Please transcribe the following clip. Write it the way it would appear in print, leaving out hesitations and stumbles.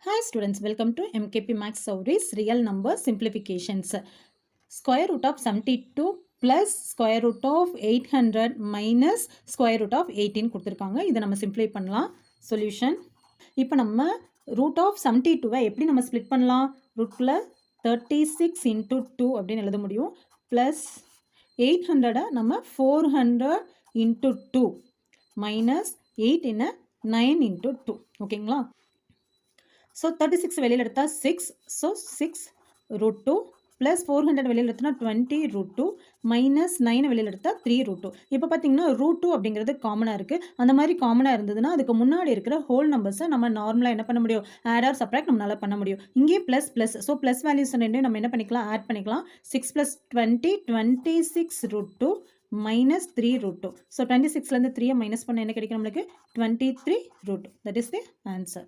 Hi students, welcome to MKP Max Sauri's Real Number Simplifications. Square root of 72 plus square root of 800 minus square root of 18 கொடுத்திருக்காங்க. இதை நம்ம simplify பண்ணலாம். Solution. இப்போ நம்ம root of 72 எப்படி நம்ம split பண்ணலாம்? rootல 36 into 2 அப்படின்னு எழுத முடியும். plus 800 நம்ம 400 into 2 minus 8 என்ன 9 into 2. ஓகேங்களா? So 36 வெளியில் எடுத்தா 6, so 6 root 2 plus 400 வெளியில் எடுத்தா 20 root 2 minus 9 வெளியில் எடுத்தா 3 root 2. இப்போ பார்த்தீங்கன்னா root 2 அப்படிங்கிறது காமனாக இருக்குது. அந்த மாதிரி காமனாக இருந்ததுன்னா அதுக்கு முன்னாடி இருக்கிற ஹோல் நம்பர்ஸை நம்ம நார்மலாக என்ன பண்ண முடியும், ஆட் ஆர் சப்ராக்ட் நம்மளால பண்ண முடியும். இங்கே plus plus, so plus values ரெண்டையும் நம்ம என்ன பண்ணிக்கலாம், ஆட் பண்ணிக்கலாம். 6 plus 20 26 root 2 minus 3 root 2. So 26லேருந்து 3 minus பண்ண என்ன கிடைக்கும் நம்மளுக்கு 23 root 2. That is the answer.